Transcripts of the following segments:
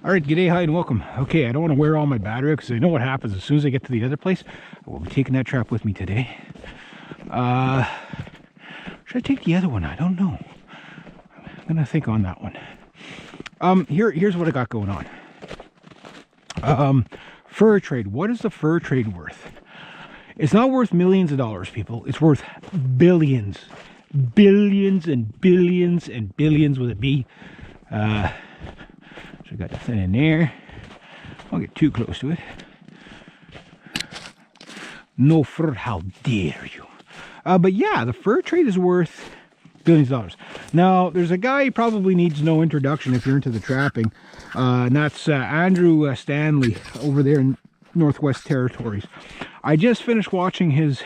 All right, g'day, hi, and welcome. Okay, I don't want to wear all my battery because I know what happens as soon as I get to the other place. I will be taking that trap with me today. Should I take the other one? I don't know. I'm gonna think on that one. Here's what I got going on. Fur trade. What is the fur trade worth? It's not worth millions of dollars, people. It's worth billions. Billions and billions and billions with a B. So I got the thing in there. I'll get too close to it. No fur, how dare you. But yeah, the fur trade is worth billions of dollars. Now, there's a guy who probably needs no introduction if you're into the trapping. And that's Andrew Stanley over there in Northwest Territories. I just finished watching his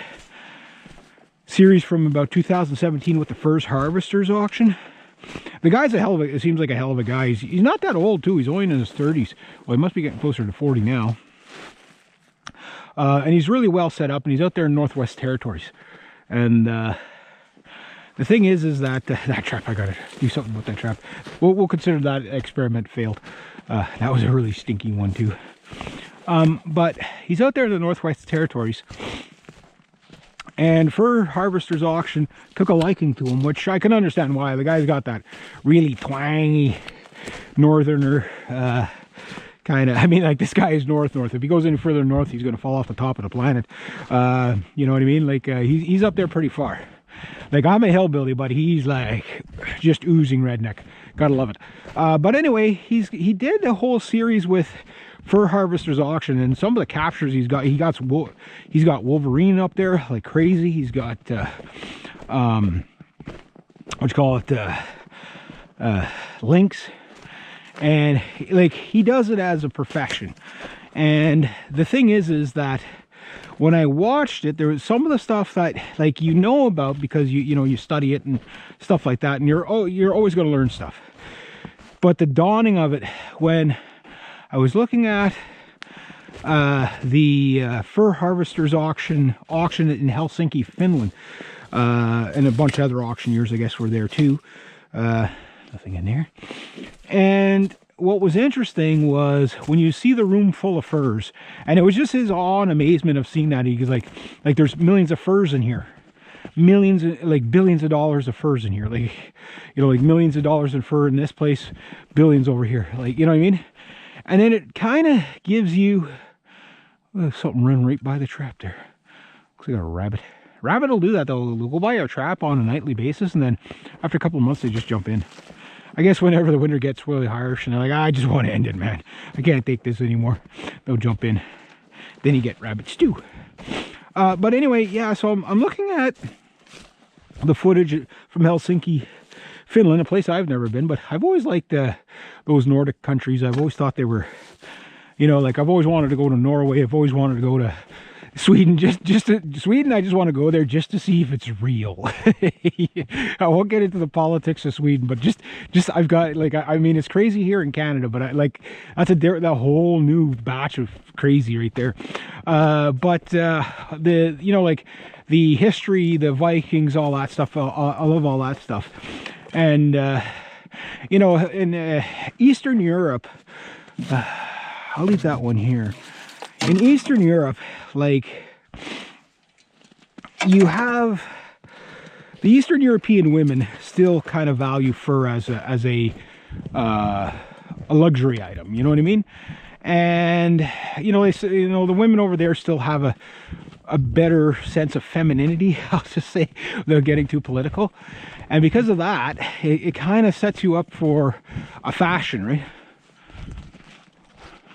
series from about 2017 with the Furs Harvesters auction. The guy's a hell of a, it seems like a hell of a guy. He's not that old too. He's only in his 30s. Well, he must be getting closer to 40 now. And he's really well set up, and he's out there in Northwest Territories. And the thing is that that trap, I gotta do something with that trap. We'll consider that experiment failed. That was a really stinky one too. But he's out there in the Northwest Territories, and Fur Harvesters auction took a liking to him, which I can understand why. The guy's got that really twangy northerner kind of, I mean, like, this guy is north. If he goes any further north, he's going to fall off the top of the planet. You know what I mean? Like, he's up there pretty far. Like, I'm a hillbilly, but he's like just oozing redneck. Gotta love it. But anyway, he did a whole series with Fur Harvesters auction, and some of the captures he's got Wolverine up there like crazy. He's got what you call it, lynx, and like, he does it as a profession. And the thing is that when I watched it, there was some of the stuff that, like, you know about because you know, you study it and stuff like that, and you're always going to learn stuff. But the dawning of it when I was looking at the Fur Harvesters auction in Helsinki, Finland, and a bunch of other auctioneers, I guess, were there too. Nothing in there. And what was interesting was when you see the room full of furs, and it was just his awe and amazement of seeing that. He was like there's millions of furs in here. Millions, like billions of dollars of furs in here. Like, you know, like millions of dollars in fur in this place, billions over here. Like, you know what I mean? And then it kind of gives you something running right by the trap there. Looks like a rabbit. Rabbit will do that though. They'll go by a trap on a nightly basis, and then after a couple of months they just jump in. I guess whenever the winter gets really harsh and they're like, I just want to end it, man. I can't take this anymore. They'll jump in. Then you get rabbit stew. But anyway, yeah, so I'm looking at the footage from Helsinki, Finland, a place I've never been, but I've always liked those Nordic countries. I've always thought they were, you know, like, I've always wanted to go to Norway. I've always wanted to go to Sweden, Sweden. I just want to go there just to see if it's real. I won't get into the politics of Sweden, but just I've got, like, I mean, it's crazy here in Canada, but that's a whole new batch of crazy right there. But the, you know, like, the history, the Vikings, all that stuff. I love all that stuff. And you know, in Eastern Europe, I'll leave that one here. In Eastern Europe, like, you have the Eastern European women still kind of value fur as a luxury item. You know what I mean? And you know, the women over there still have a better sense of femininity. I'll just say, without getting too political. And because of that, it kind of sets you up for a fashion, right?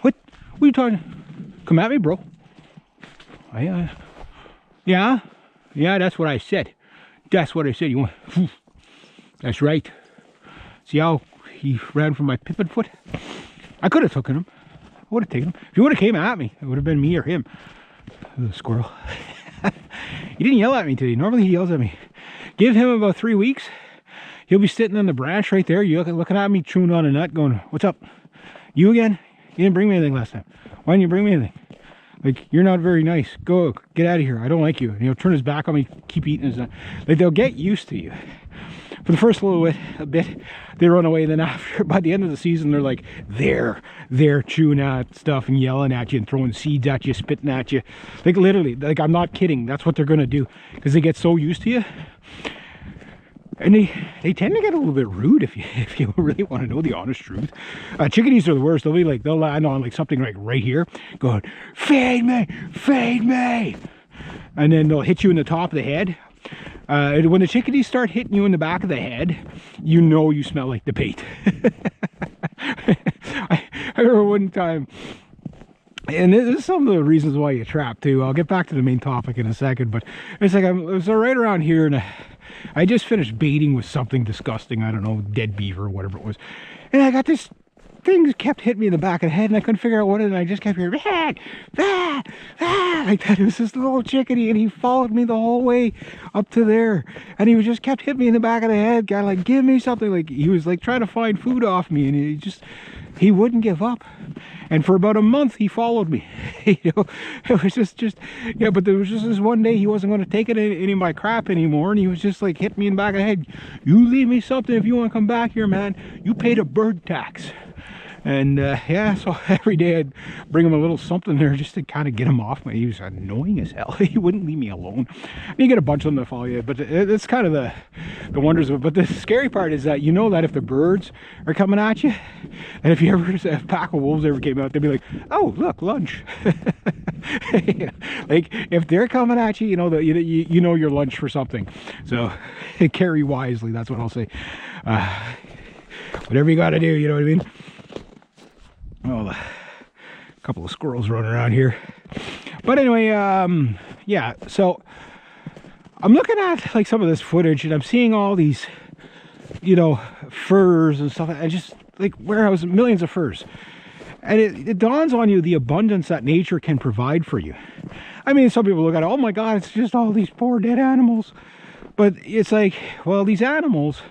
What are you talking? Come at me, bro. Yeah, that's what I said. That's what I said. You want? That's right. See how he ran from my pippin foot? I could have taken him. I would have taken him. If he would have came at me, it would have been me or him. The squirrel. He didn't yell at me today. Normally he yells at me. Give him about 3 weeks. He'll be sitting on the branch right there. You're looking at me, chewing on a nut, going, "What's up? You again? You didn't bring me anything last time. Why didn't you bring me anything? Like, you're not very nice. Go, get out of here. I don't like you." And he'll turn his back on me, keep eating his nut. Like, they'll get used to you. For the first little bit, they run away. Then after, by the end of the season, they're like, they're chewing at stuff and yelling at you and throwing seeds at you, spitting at you. Like literally, like I'm not kidding. That's what they're gonna do because they get so used to you. And they tend to get a little bit rude if you really want to know the honest truth. Chickadees are the worst. They'll be like, they'll land on like something like right here, going, feed me, feed me. And then they'll hit you in the top of the head. When the chickadees start hitting you in the back of the head, you know you smell like the bait. I remember one time, and this is some of the reasons why you trap too. I'll get back to the main topic in a second, but it's like it was right around here, and I just finished baiting with something disgusting. I don't know, dead beaver or whatever it was, and I got this thing kept hitting me in the back of the head, and I couldn't figure out what it is, and I just kept hearing like that. It was this little chickadee, and he followed me the whole way up to there, and he just kept hitting me in the back of the head, guy, like, give me something. Like he was like trying to find food off me, and he wouldn't give up. And for about a month he followed me. You know, it was just yeah, but there was just this one day he wasn't going to take any of my crap anymore, and he was just like hitting me in the back of the head. You leave me something if you want to come back here, man. You paid a bird tax. And yeah, so every day I'd bring him a little something there just to kind of get him off me. He was annoying as hell. He wouldn't leave me alone. And you get a bunch of them that follow you, but it's kind of the wonders of it. But the scary part is that you know that if the birds are coming at you, and if a pack of wolves ever came out, they'd be like, oh, look, lunch. Like if they're coming at you, you know that you know your lunch for something. So carry wisely, that's what I'll say. Whatever you got to do, you know what I mean? Well, a couple of squirrels running around here. But anyway, yeah, so I'm looking at like some of this footage, and I'm seeing all these, you know, furs and stuff. I just like warehouse millions of furs. And it dawns on you the abundance that nature can provide for you. I mean, some people look at it, oh my God, it's just all these poor dead animals. But it's like, well, these animals,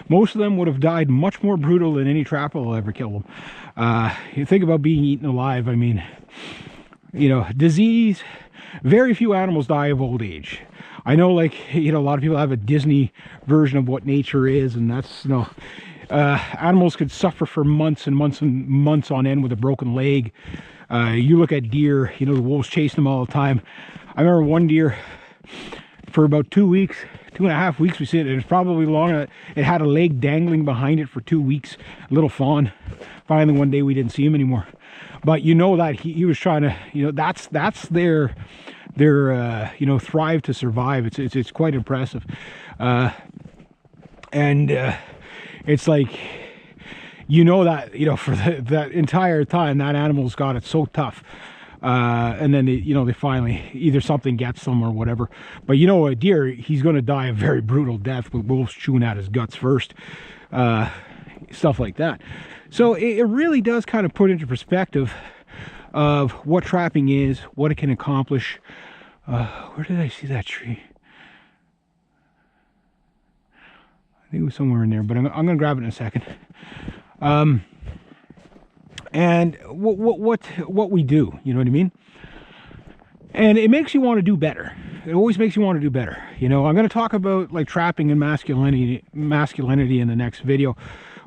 most of them would have died much more brutal than any trapper will ever kill them. You think about being eaten alive. I mean, you know, disease, very few animals die of old age. I know, like, you know, a lot of people have a Disney version of what nature is, and that's, you know, animals could suffer for months and months and months on end with a broken leg. You look at deer, you know, the wolves chasing them all the time. I remember one deer for about 2 weeks, 2.5 weeks, we see it. It was probably longer. It had a leg dangling behind it for 2 weeks. A little fawn. Finally, one day we didn't see him anymore. But you know that he was trying to, you know, that's their you know, thrive to survive. It's quite impressive. It's like, you know, that, you know, for that entire time that animal's got it so tough. And then they finally, either something gets them or whatever. But you know, a deer, he's going to die a very brutal death with wolves chewing at his guts first, stuff like that. So it really does kind of put into perspective of what trapping is, what it can accomplish. Where did I see that tree? I think it was somewhere in there, but I'm going to grab it in a second. And what we do, you know what I mean? And it makes you want to do better. It always makes you want to do better. You know, I'm going to talk about like trapping and masculinity in the next video.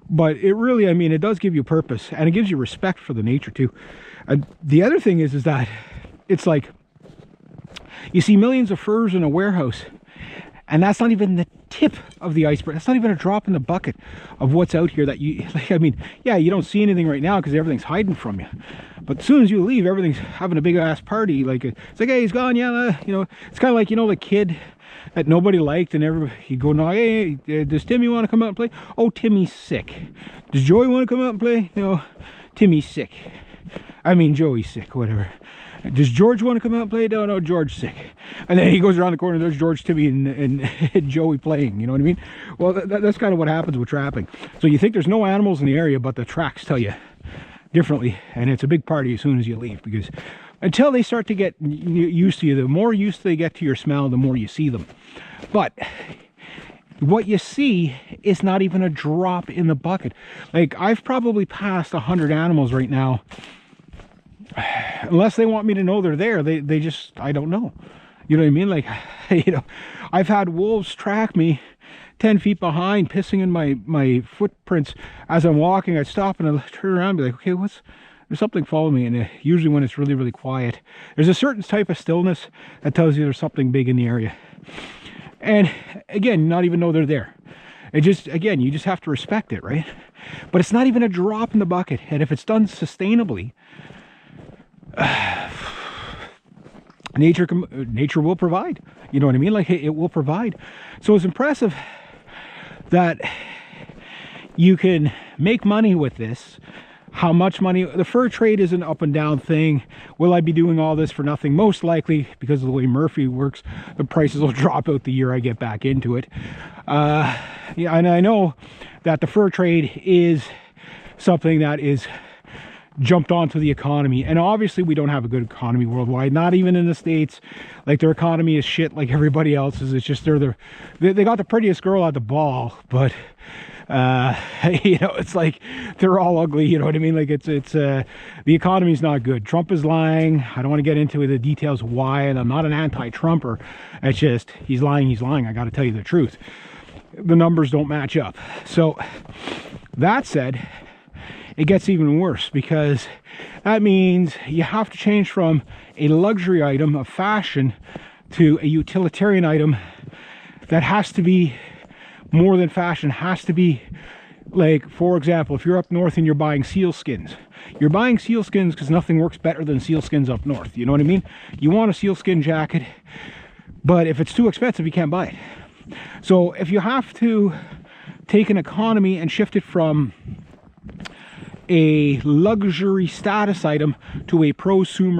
But it really, I mean, it does give you purpose, and it gives you respect for the nature too. The other thing is that it's like, you see millions of furs in a warehouse, and that's not even the tip of the iceberg. That's not even a drop in the bucket of what's out here that you, like, I mean, yeah, you don't see anything right now because everything's hiding from you. But as soon as you leave, everything's having a big ass party. Like, it's like, hey, he's gone, yeah, you know, it's kind of like, you know, the kid that nobody liked, and everybody, you go, no, hey, does Timmy want to come out and play? Oh, Timmy's sick. Does Joey want to come out and play? No, Timmy's sick. I mean, Joey's sick, whatever. Does George want to come out and play? No, George's sick. And then he goes around the corner, there's George, Timmy, and Joey playing, you know what I mean? Well, that's kind of what happens with trapping. So you think there's no animals in the area, but the tracks tell you differently, and it's a big party as soon as you leave, because until they start to get used to you, the more used they get to your smell, the more you see them. But what you see is not even a drop in the bucket. Like, I've probably passed 100 animals right now. Unless they want me to know they're there, they just, I don't know. You know what I mean? Like, you know, I've had wolves track me 10 feet behind, pissing in my footprints as I'm walking. I'd stop and I'd turn around and be like, okay, there's something following me. And usually when it's really, really quiet, there's a certain type of stillness that tells you there's something big in the area. And again, not even know they're there. It just, again, you just have to respect it, right? But it's not even a drop in the bucket. And if it's done sustainably, nature will provide. You know what I mean? Like, it will provide. So it's impressive that you can make money with this. How much money? The fur trade is an up and down thing. Will I be doing all this for nothing? Most likely, because of the way Murphy works, the prices will drop out the year I get back into it. Yeah, and I know that the fur trade is something that is jumped onto the economy, and obviously we don't have a good economy worldwide, not even in the States. Like, their economy is shit like everybody else's. It's just they got the prettiest girl at the ball, but you know, it's like they're all ugly, you know what I mean? Like, it's the economy's not good. Trump is lying. I don't want to get into the details why, and I'm not an anti-Trumper. It's just he's lying. I got to tell you the truth. The numbers don't match up. So that said, it gets even worse, because that means you have to change from a luxury item of fashion to a utilitarian item that has to be more than fashion. Has to be, like, for example, if you're up north and you're buying sealskins, you're buying sealskins because nothing works better than sealskins up north. You know what I mean? You want a sealskin jacket, but if it's too expensive, you can't buy it. So if you have to take an economy and shift it from a luxury status item to a prosumer